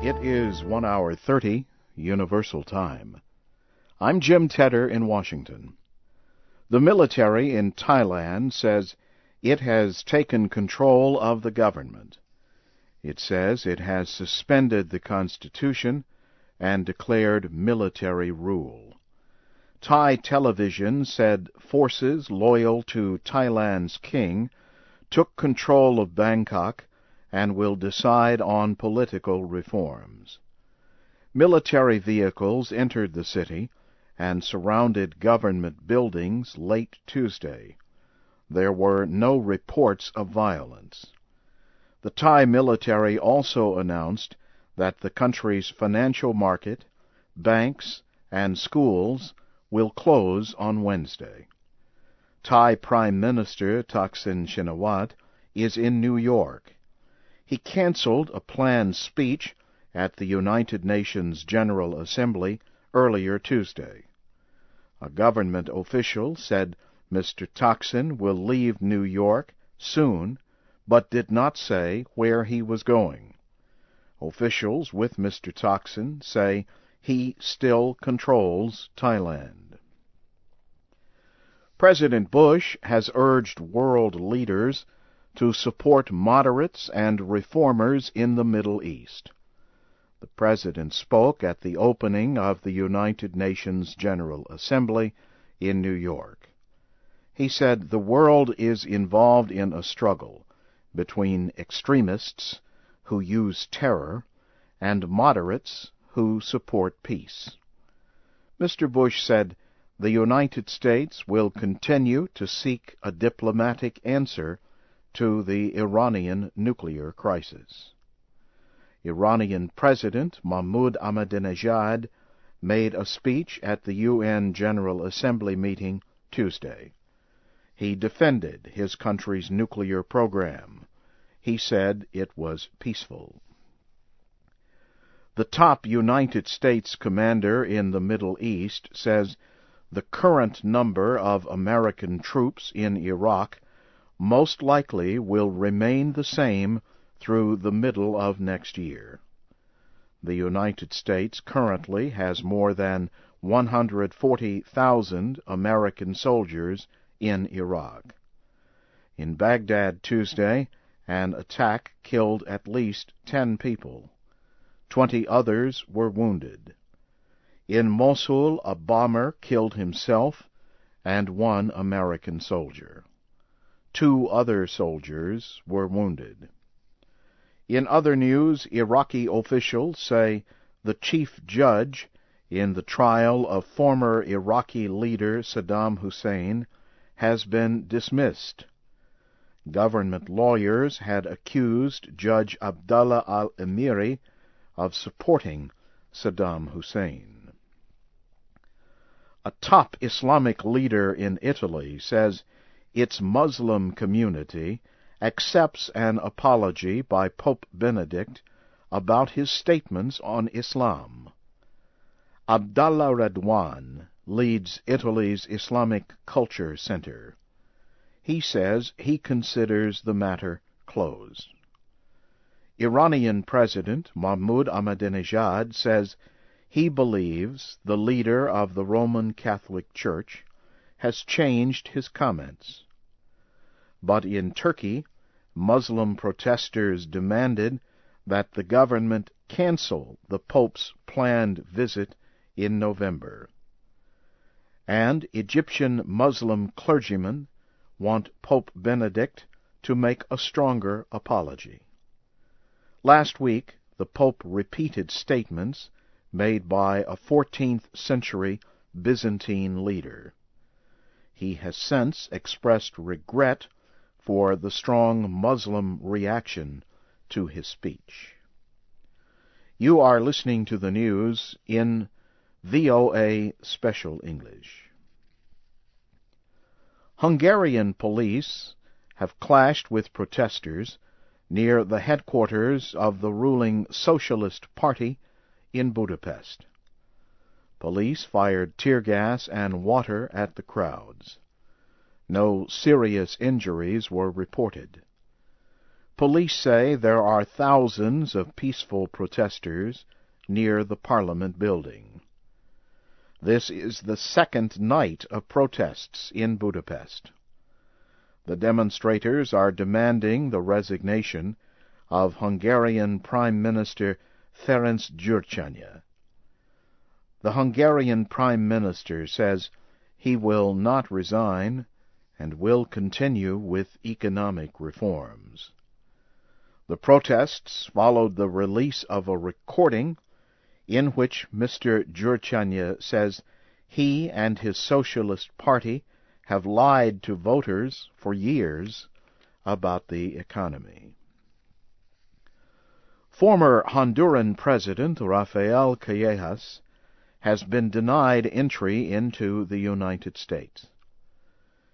It is 1 hour 30, Universal Time. I'm Jim Tedder in Washington. The military in Thailand says it has taken control of the government. It says it has suspended the Constitution and declared military rule. Thai television said forces loyal to Thailand's king took control of Bangkok and will decide on political reforms. Military vehicles entered the city and surrounded government buildings late Tuesday. There were no reports of violence. The Thai military also announced that the country's financial market, banks, and schools will close on Wednesday. Thai Prime Minister Thaksin Shinawatra is in New York. He canceled a planned speech at the United Nations General Assembly earlier Tuesday. A government official said Mr. Thaksin will leave New York soon, but did not say where he was going. Officials with Mr. Thaksin say he still controls Thailand. President Bush has urged world leaders to support moderates and reformers in the Middle East. The President spoke at the opening of the United Nations General Assembly in New York. He said the world is involved in a struggle between extremists who use terror and moderates who support peace. Mr. Bush said the United States will continue to seek a diplomatic answer to the Iranian nuclear crisis. Iranian President Mahmoud Ahmadinejad made a speech at the UN General Assembly meeting Tuesday. He defended his country's nuclear program. He said it was peaceful. The top United States commander in the Middle East says the current number of American troops in Iraq most likely will remain the same through the middle of next year. The United States currently has more than 140,000 American soldiers in Iraq. In Baghdad Tuesday, an attack killed at least 10 people. 20 others were wounded. In Mosul, a bomber killed himself and 1 American soldier. 2 other soldiers were wounded. In other news, Iraqi officials say the chief judge in the trial of former Iraqi leader Saddam Hussein has been dismissed. Government lawyers had accused Judge Abdullah al-Amiri of supporting Saddam Hussein. A top Islamic leader in Italy says its Muslim community accepts an apology by Pope Benedict about his statements on Islam. Abdallah Radwan leads Italy's Islamic Culture Center. He says he considers the matter closed. Iranian President Mahmoud Ahmadinejad says he believes the leader of the Roman Catholic Church has changed his comments. But in Turkey, Muslim protesters demanded that the government cancel the Pope's planned visit in November. And Egyptian Muslim clergymen want Pope Benedict to make a stronger apology. Last week, the Pope repeated statements made by a 14th century Byzantine leader. He has since expressed regret for the strong Muslim reaction to his speech. You are listening to the news in VOA Special English. Hungarian police have clashed with protesters near the headquarters of the ruling Socialist Party in Budapest. Police fired tear gas and water at the crowds. No serious injuries were reported. Police say there are thousands of peaceful protesters near the Parliament building. This is the second night of protests in Budapest. The demonstrators are demanding the resignation of Hungarian Prime Minister Ferenc Gyurcsány. The Hungarian Prime Minister says he will not resign and will continue with economic reforms. The protests followed the release of a recording in which Mr. Gyurcsány says he and his Socialist Party have lied to voters for years about the economy. Former Honduran President Rafael Callejas has been denied entry into the United States.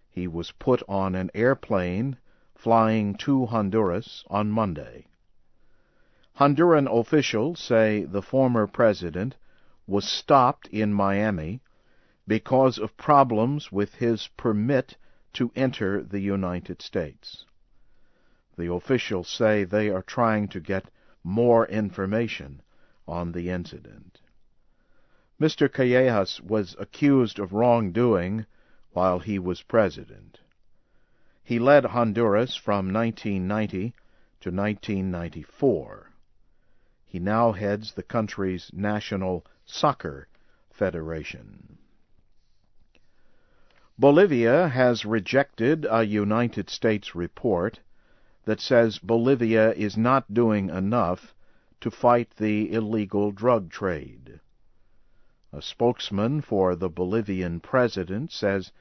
He was put on an airplane flying to Honduras on Monday. Honduran officials say the former president was stopped in Miami because of problems with his permit to enter the United States. The officials say they are trying to get more information on the incident. Mr. Callejas was accused of wrongdoing while he was president. He led Honduras from 1990 to 1994. He now heads the country's National Soccer Federation. Bolivia has rejected a United States report that says Bolivia is not doing enough to fight the illegal drug trade. A spokesman for the Bolivian president says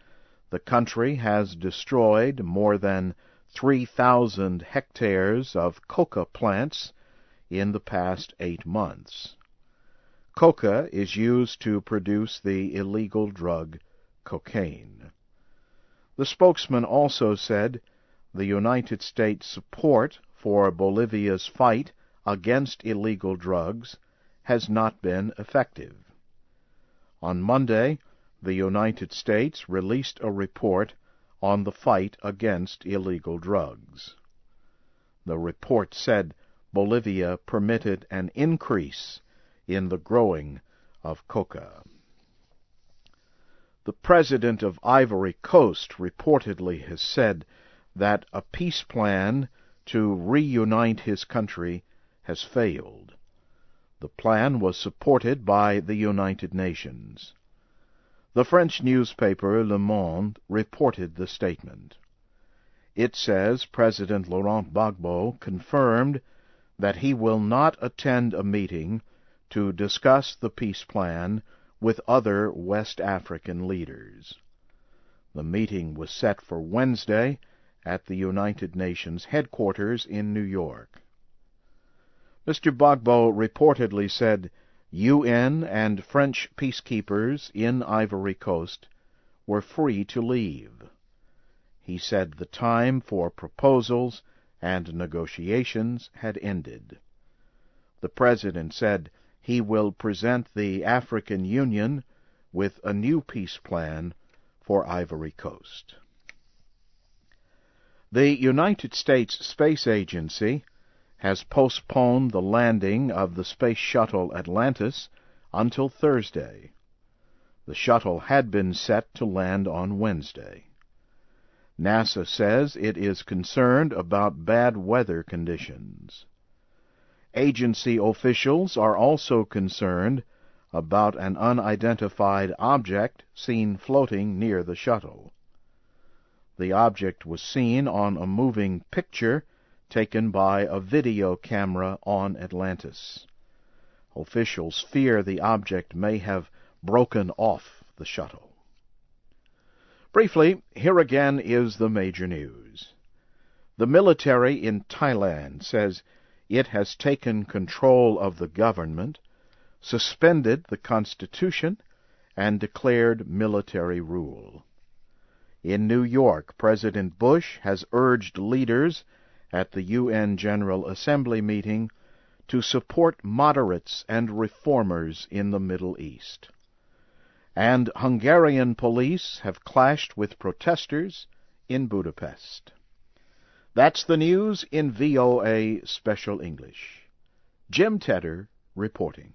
the country has destroyed more than 3,000 hectares of coca plants in the past 8 months. Coca is used to produce the illegal drug cocaine. The spokesman also said the United States' support for Bolivia's fight against illegal drugs has not been effective. On Monday, the United States released a report on the fight against illegal drugs. The report said Bolivia permitted an increase in the growing of coca. The president of Ivory Coast reportedly has said that a peace plan to reunite his country has failed. The plan was supported by the United Nations. The French newspaper Le Monde reported the statement. It says President Laurent Gbagbo confirmed that he will not attend a meeting to discuss the peace plan with other West African leaders. The meeting was set for Wednesday at the United Nations headquarters in New York. Mr. Gbagbo reportedly said UN and French peacekeepers in Ivory Coast were free to leave. He said the time for proposals and negotiations had ended. The president said he will present the African Union with a new peace plan for Ivory Coast. The United States Space Agency has postponed the landing of the Space Shuttle Atlantis until Thursday. The shuttle had been set to land on Wednesday. NASA says it is concerned about bad weather conditions. Agency officials are also concerned about an unidentified object seen floating near the shuttle. The object was seen on a moving picture taken by a video camera on Atlantis. Officials fear the object may have broken off the shuttle. Briefly, here again is the major news. The military in Thailand says it has taken control of the government, suspended the Constitution, and declared military rule. In New York, President Bush has urged leaders at the UN General Assembly meeting to support moderates and reformers in the Middle East. And Hungarian police have clashed with protesters in Budapest. That's the news in VOA Special English. Jim Tedder reporting.